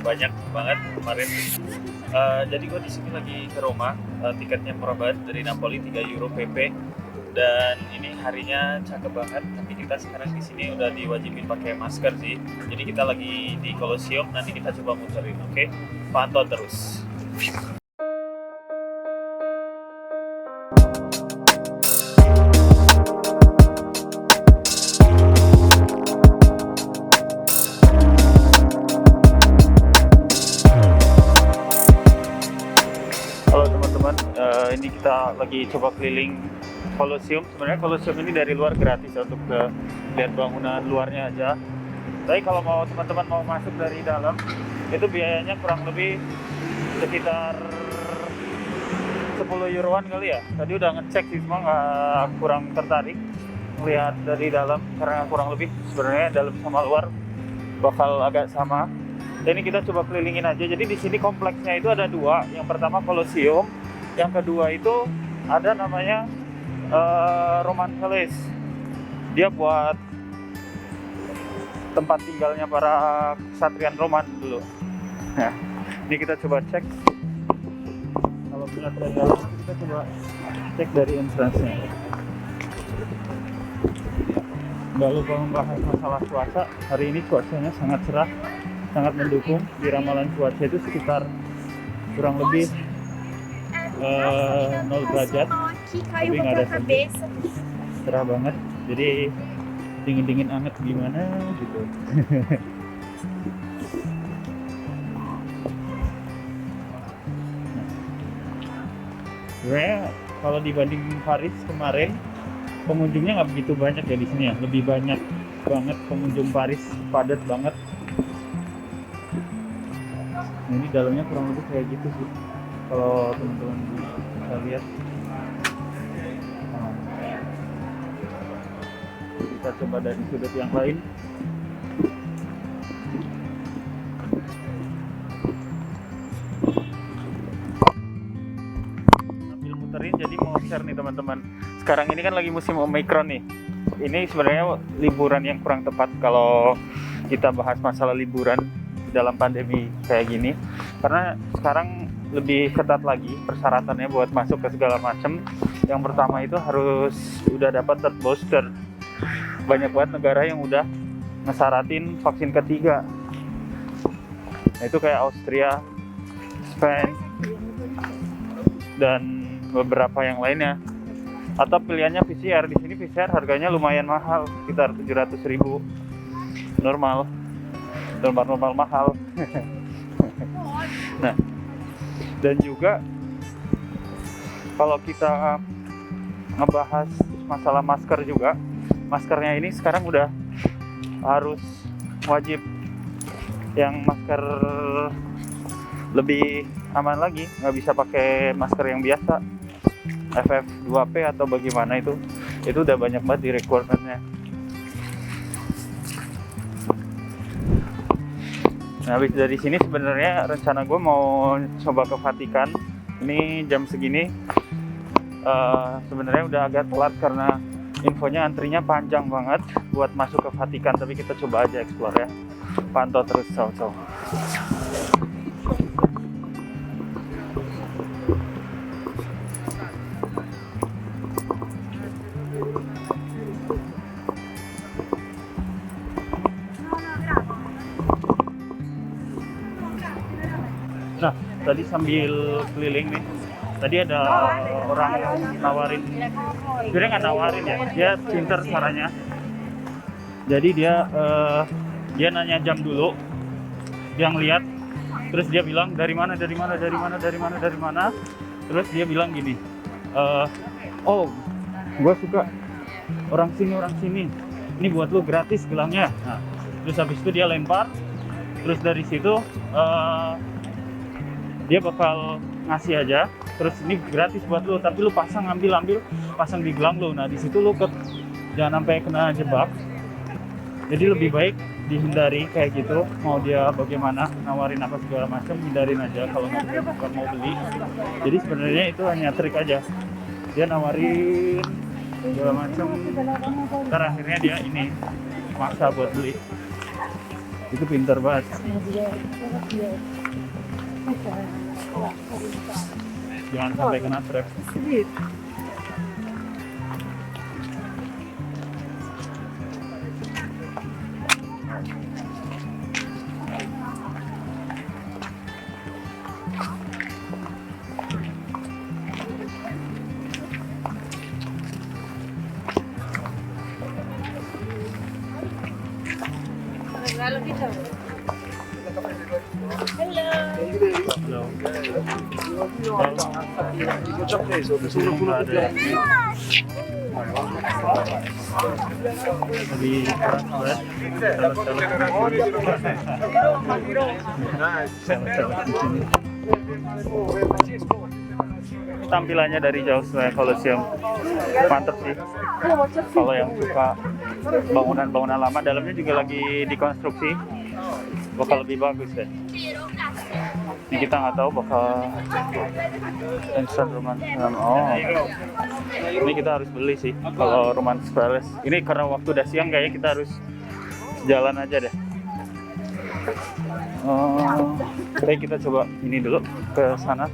banyak banget kemarin. Jadi gue di sini lagi ke Roma, tiketnya murah banget dari Napoli 3 euro PP, dan ini harinya cakep banget. Tapi kita sekarang di sini udah diwajibin pakai masker sih. Jadi kita lagi di Colosseum, nanti kita coba muterin, oke? Pantau terus. Halo teman-teman, ini kita lagi coba keliling Colosseum. Sebenarnya Colosseum ini dari luar gratis untuk lihat bangunan luarnya aja. Tapi kalau mau teman-teman mau masuk dari dalam, itu biayanya kurang lebih sekitar 10 euroan kali ya. Tadi udah ngecek sih, cuma kurang tertarik melihat dari dalam karena kurang lebih sebenarnya dalam sama luar bakal agak sama. Dan ini kita coba kelilingin aja. Jadi di sini kompleksnya itu ada dua. Yang pertama Colosseum, yang kedua itu ada namanya Roman Palace. Dia buat tempat tinggalnya para kesatrian Roman dulu. Nah, ini kita coba cek. Kalau melihat dari dalam, kita coba cek dari entrance-nya. Nggak lupa membahas masalah cuaca. Hari ini cuacanya sangat cerah, sangat mendukung. Di ramalan cuaca itu sekitar kurang lebih 0 derajat, tapi nggak ada salju, cerah banget. Jadi dingin-dingin anget gimana gitu. Sebenarnya kalau dibanding Paris kemarin, pengunjungnya nggak begitu banyak ya di sini ya. Lebih banyak banget pengunjung Paris, padat banget. Nah, ini dalamnya kurang lebih kayak gitu sih. Kalau teman-teman bisa lihat. Nah, kita coba dari sudut yang lain. Sambil muterin, jadi mau share nih teman-teman. Sekarang ini kan lagi musim Omicron nih. Ini sebenarnya liburan yang kurang tepat kalau kita bahas masalah liburan dalam pandemi kayak gini, karena sekarang lebih ketat lagi persyaratannya buat masuk ke segala macam. Yang pertama itu harus udah dapat third booster. Banyak banget negara yang udah ngesaratin vaksin ketiga. Nah, itu kayak Austria, Spain, dan beberapa yang lainnya. Atau pilihannya PCR. Di sini PCR harganya lumayan mahal, sekitar 700.000 normal mahal. Nah, dan juga kalau kita ngebahas masalah masker juga, maskernya ini sekarang udah harus wajib yang masker lebih aman lagi, nggak bisa pakai masker yang biasa FF2P atau bagaimana. Itu udah banyak banget di requirement-nya. Nah, habis dari sini sebenarnya rencana gue mau coba ke Vatikan. Ini jam segini sebenarnya udah agak telat karena infonya antrinya panjang banget buat masuk ke Vatikan. Tapi kita coba aja explore ya. Pantau terus, ciao. Nah, tadi sambil keliling nih, tadi ada orang nawarin, sebenarnya nggak nawarin ya, dia pinter caranya. Jadi dia nanya jam dulu, dia ngeliat, terus dia bilang dari mana, terus dia bilang gini, oh, gue suka orang sini, ini buat lu gratis gelangnya. Nah, terus habis itu dia lempar, terus dari situ dia bakal ngasih aja, terus ini gratis buat lu, tapi lu ambil pasang di gelang lu. Nah, di situ lu jangan sampai kena jebak. Jadi lebih baik dihindari kayak gitu. Mau dia bagaimana nawarin apa segala macam, hindarin aja kalau nggak mau beli. Jadi sebenarnya itu hanya trik aja. Dia nawarin segala macam, ntar akhirnya dia ini maksa buat beli. Itu pintar banget. Jangan sampai kena trap. Lebih keras banget. Tampilannya dari jauh sebenarnya Colosseum mantep sih. Kalau yang suka bangunan-bangunan lama, dalamnya juga lagi dikonstruksi, bakal lebih bagus deh. Ini kita nggak tahu bakal instant romance. Oh, ini kita harus beli sih kalau Romance Palace. Ini karena waktu udah siang kayaknya kita harus jalan aja deh. Oke, kita coba ini dulu ke sana.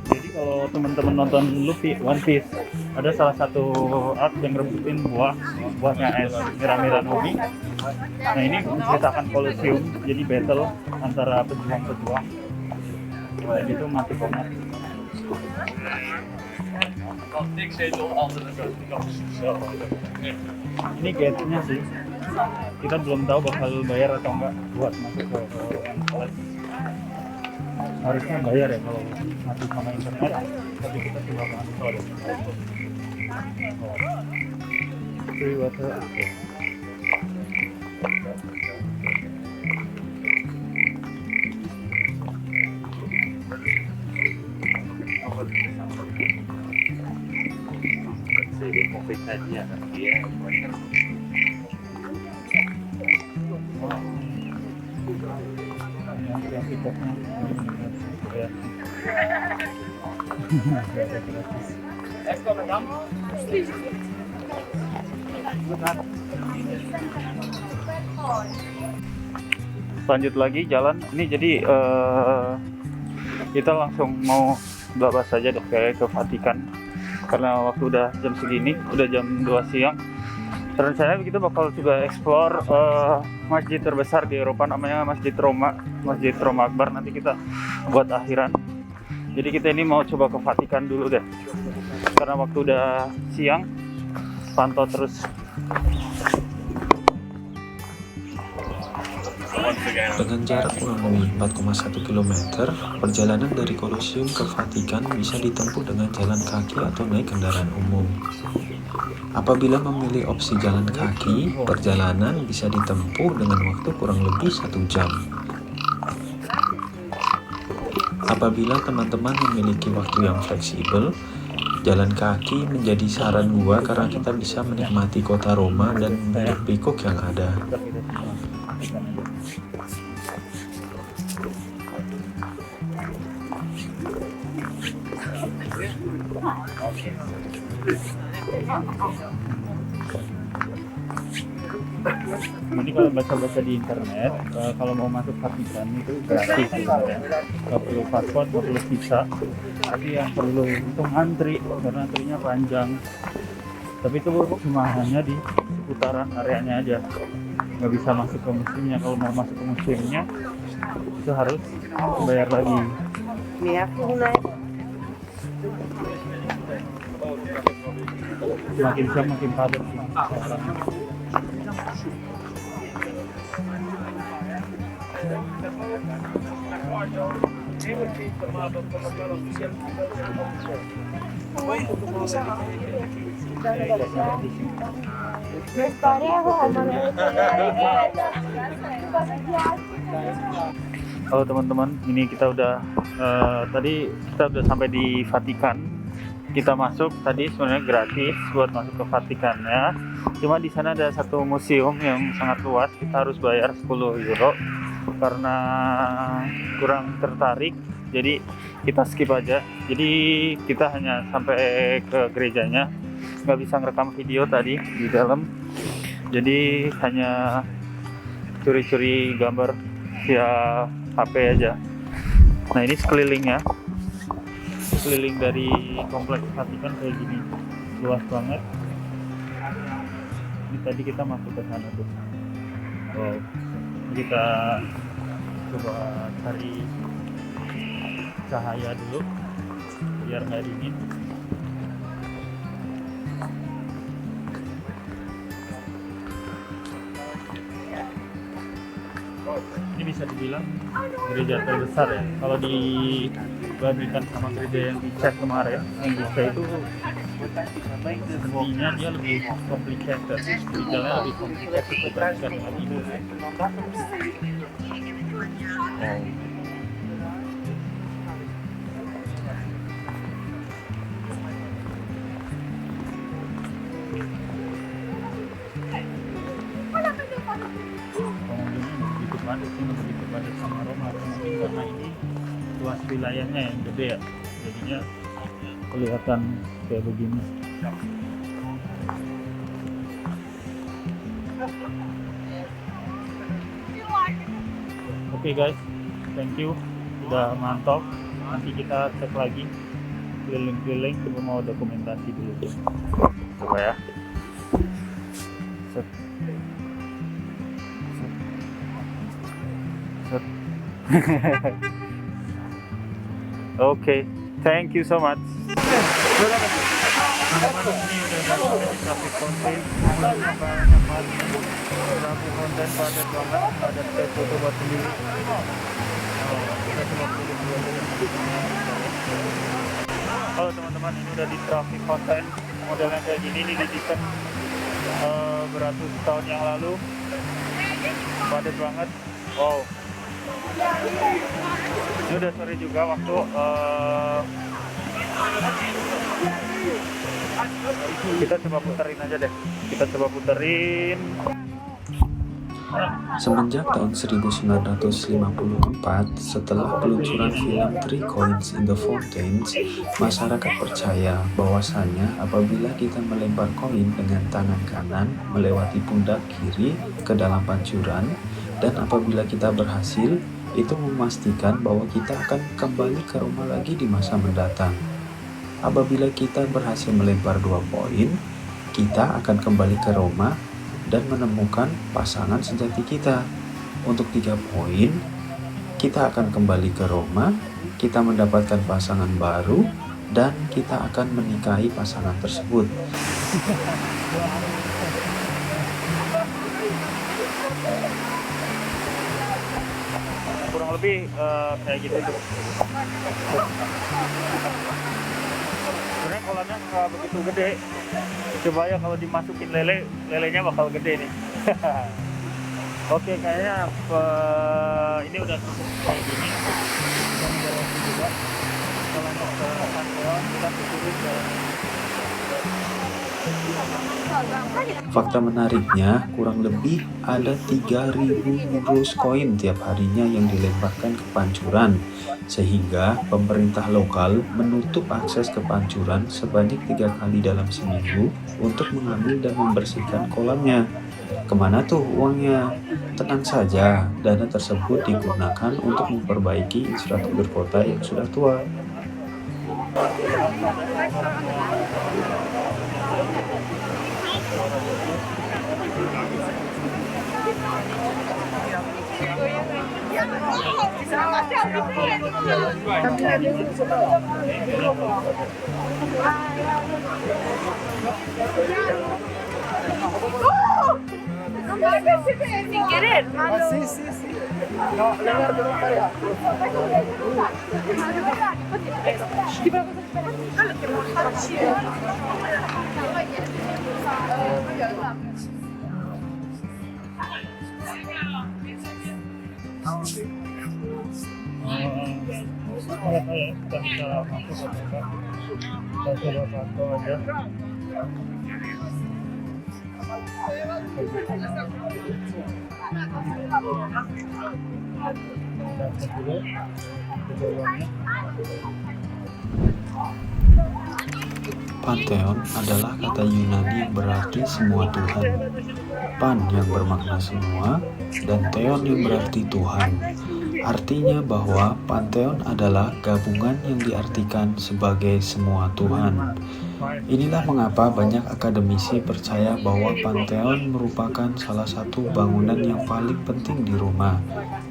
Jadi kalau teman-teman nonton Luffy One Piece, ada salah satu arc yang rebutin buahnya es Mira Nomi. Nah, ini menceritakan Colosseum, jadi battle antara pejuang-pejuang. Nah, itu mati banget. Ini gate-nya sih. Kita belum tahu bakal bayar atau enggak buat masuk ke Romance Palace. Harusnya bayar ya kalau mati sama internet, tapi kita coba masuk deh. Free water. Lanjut lagi jalan. Ini jadi kita langsung mau babas saja deh kayak ke Vatikan, karena waktu udah jam segini, udah jam 2 siang. Rencananya kita bakal juga explore masjid terbesar di Eropa, namanya Masjid Roma Akbar. Nanti kita buat akhiran. Jadi kita ini mau coba ke Vatikan dulu deh, karena waktu udah siang. Pantau terus. Dengan jarak kurang lebih 4,1 km, perjalanan dari Colosseum ke Vatikan bisa ditempuh dengan jalan kaki atau naik kendaraan umum. Apabila memilih opsi jalan kaki, perjalanan bisa ditempuh dengan waktu kurang lebih 1 jam. Apabila teman-teman memiliki waktu yang fleksibel, jalan kaki menjadi saran gua karena kita bisa menikmati kota Roma dan hiruk-pikuk yang ada. Ini kalau baca-baca di internet, kalau mau masuk Vatikan itu gratis sebenarnya. Nggak perlu paspor, nggak perlu visa. Tapi yang perlu itu antri, karena antrinya panjang. Tapi itu cuma hanya di seputaran areanya aja. Nggak bisa masuk ke museumnya. Kalau mau masuk ke museumnya, itu harus bayar lagi. Makin siang makin padat sih sekarang. Halo teman-teman, ini kita udah tadi kita udah sampai di Vatikan. Kita masuk tadi sebenarnya gratis buat masuk ke Vatikannya. Cuma di sana ada satu museum yang sangat luas, kita harus bayar 10 euro. Karena kurang tertarik, jadi kita skip aja. Jadi kita hanya sampai ke gerejanya. nggak bisa ngerekam video tadi di dalam, jadi hanya curi-curi gambar via HP aja. Nah ini sekelilingnya, sekeliling dari kompleks Vatikan kayak gini, luas banget. Ini tadi kita masuk ke sana tuh. Wow. Kita coba cari cahaya dulu biar nggak dingin. Ini bisa dibilang gereja terbesar ya. Kalau dibandingkan sama gereja yang di chat kemarin, yang di chat itu seninya dia lebih complicated, detailnya lebih complicated dibandingkan dengan ini. Begitu padat sama Roma, mungkin karena ini luas wilayahnya yang gede ya, jadinya kelihatan kayak begini. Oke guys, thank you udah mantap. Nanti kita cek lagi keliling-keliling, coba mau dokumentasi dulu. Coba ya. Set. Oke, thank you so much. Ini udah di traffic fountain, banyak banget. Traffic fountain padat banget, ada space foto buat sendiri. Kita coba pilih dulu. Halo teman-teman, ini udah di traffic fountain. Modelnya kayak gini, ini didesain beratus tahun yang lalu. Padat banget. Wow. Ini udah sore juga waktu kita coba puterin aja deh. Kita coba puterin. Semenjak tahun 1954, setelah peluncuran film Three Coins in the Fountains, masyarakat percaya bahwasannya apabila kita melempar koin dengan tangan kanan melewati pundak kiri ke dalam pancuran, dan apabila kita berhasil, itu memastikan bahwa kita akan kembali ke Roma lagi di masa mendatang. Apabila kita berhasil melempar 2 koin, kita akan kembali ke Roma dan menemukan pasangan sejati kita. Untuk 3 koin, kita akan kembali ke Roma, kita mendapatkan pasangan baru, dan kita akan menikahi pasangan tersebut. Kurang lebih kayak gitu tuh. Sebenarnya kolamnya nggak begitu gede. Coba ya kalau dimasukin lelenya bakal gede nih. Oke, kayaknya ini udah cukup kayak gini. Kita menjalani juga. Kalau untuk ke Santoa kita tuturin ke. Fakta menariknya, kurang lebih ada 3.000 euros koin tiap harinya yang dilemparkan ke pancuran, sehingga pemerintah lokal menutup akses ke pancuran sebanyak 3 kali dalam seminggu untuk mengambil dan membersihkan kolamnya. Kemana tuh uangnya? Tenang saja, dana tersebut digunakan untuk memperbaiki infrastruktur kota yang sudah tua. Sin querer. Sí, sí, sí. No, le voy a preguntar ya. Kita bisa masuk ke kita coba pantau aja. Pantheon adalah kata Yunani yang berarti semua Tuhan. Pan yang bermakna semua, dan Theon yang berarti Tuhan. Artinya bahwa Pantheon adalah gabungan yang diartikan sebagai semua Tuhan. Inilah mengapa banyak akademisi percaya bahwa Pantheon merupakan salah satu bangunan yang paling penting di Roma.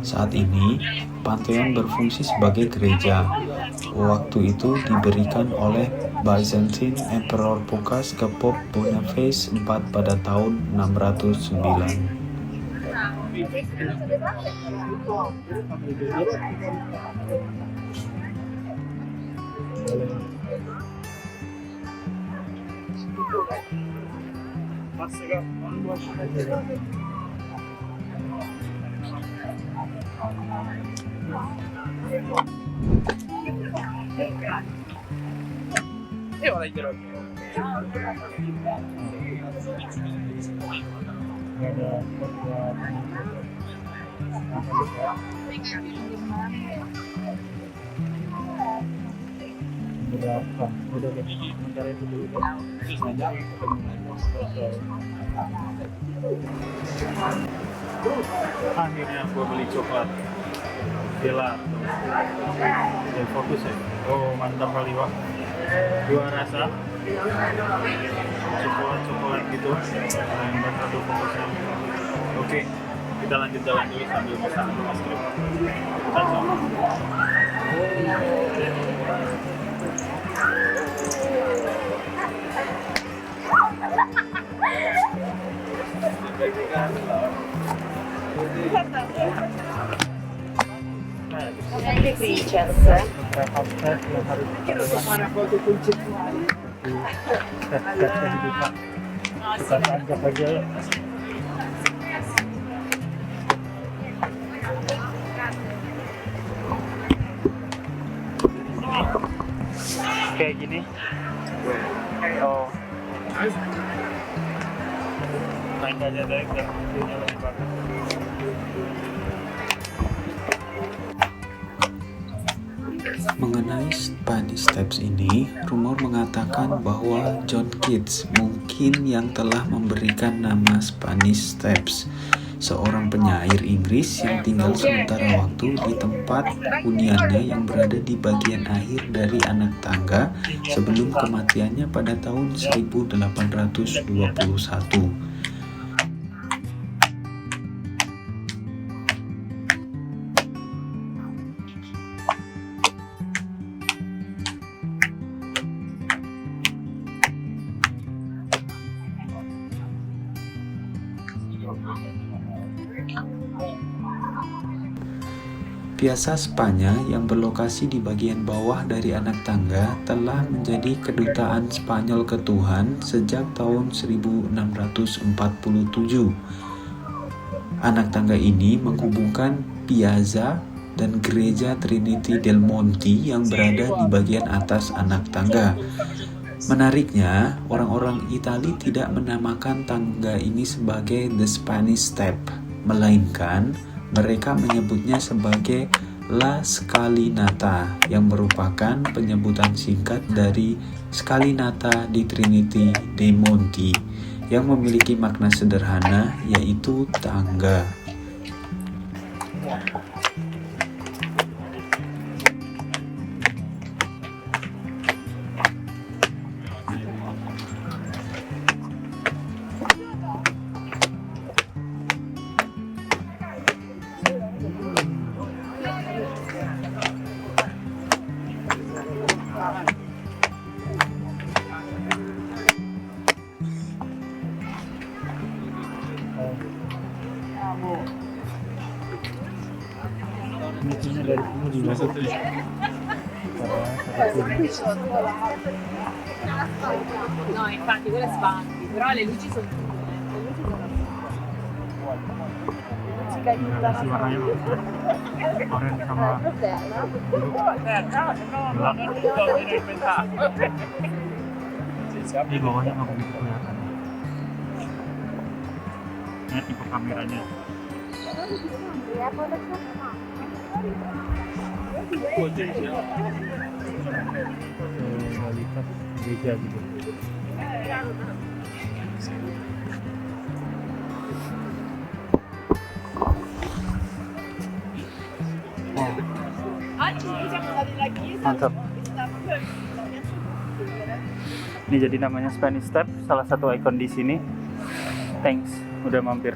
Saat ini, Pantheon berfungsi sebagai gereja. Waktu itu diberikan oleh Byzantine Emperor Phocas ke Pope Boniface IV pada tahun 609. Akhirnya gue beli coklat Villa dan fokus ya. Oh mantap kali, wah, dua rasa coklat gitu dan satu fokusnya. Oke, kita lanjut jalan dulu sambil masak es krim. Creatures. Beberapa tes yang harus kita foto konseptual. tes kehidupan. Kita anggap aja ya. Kayak gini. Oh. Naik aja deh, dan videonya lebih bagus. Mengenai Spanish Steps ini, rumor mengatakan bahwa John Keats mungkin yang telah memberikan nama Spanish Steps, seorang penyair Inggris yang tinggal sementara waktu di tempat huniannya yang berada di bagian akhir dari anak tangga sebelum kematiannya pada tahun 1821. Piazza Spanya yang berlokasi di bagian bawah dari anak tangga telah menjadi kedutaan Spanyol ke Tuhan sejak tahun 1647. Anak tangga ini menghubungkan Piazza dan Gereja Trinity del Monte yang berada di bagian atas anak tangga. Menariknya, orang-orang Itali tidak menamakan tangga ini sebagai The Spanish Step, melainkan mereka menyebutnya sebagai La Scalinata, yang merupakan penyebutan singkat dari Scalinata di Trinity dei Monti, yang memiliki makna sederhana, yaitu tangga. Ininya dari sini juga satu ya. No, infatti quella è sbandi, però le luci sono chiuse. Kasih warnanya bagus ya. Orange sama biru. Gelap. Di bawahnya nggak begitu kelihatan. Ini tipe kameranya. Kualitas gereja gitu. Mantap. Ini jadi namanya Spanish Step, salah satu ikon di sini. Thanks udah mampir.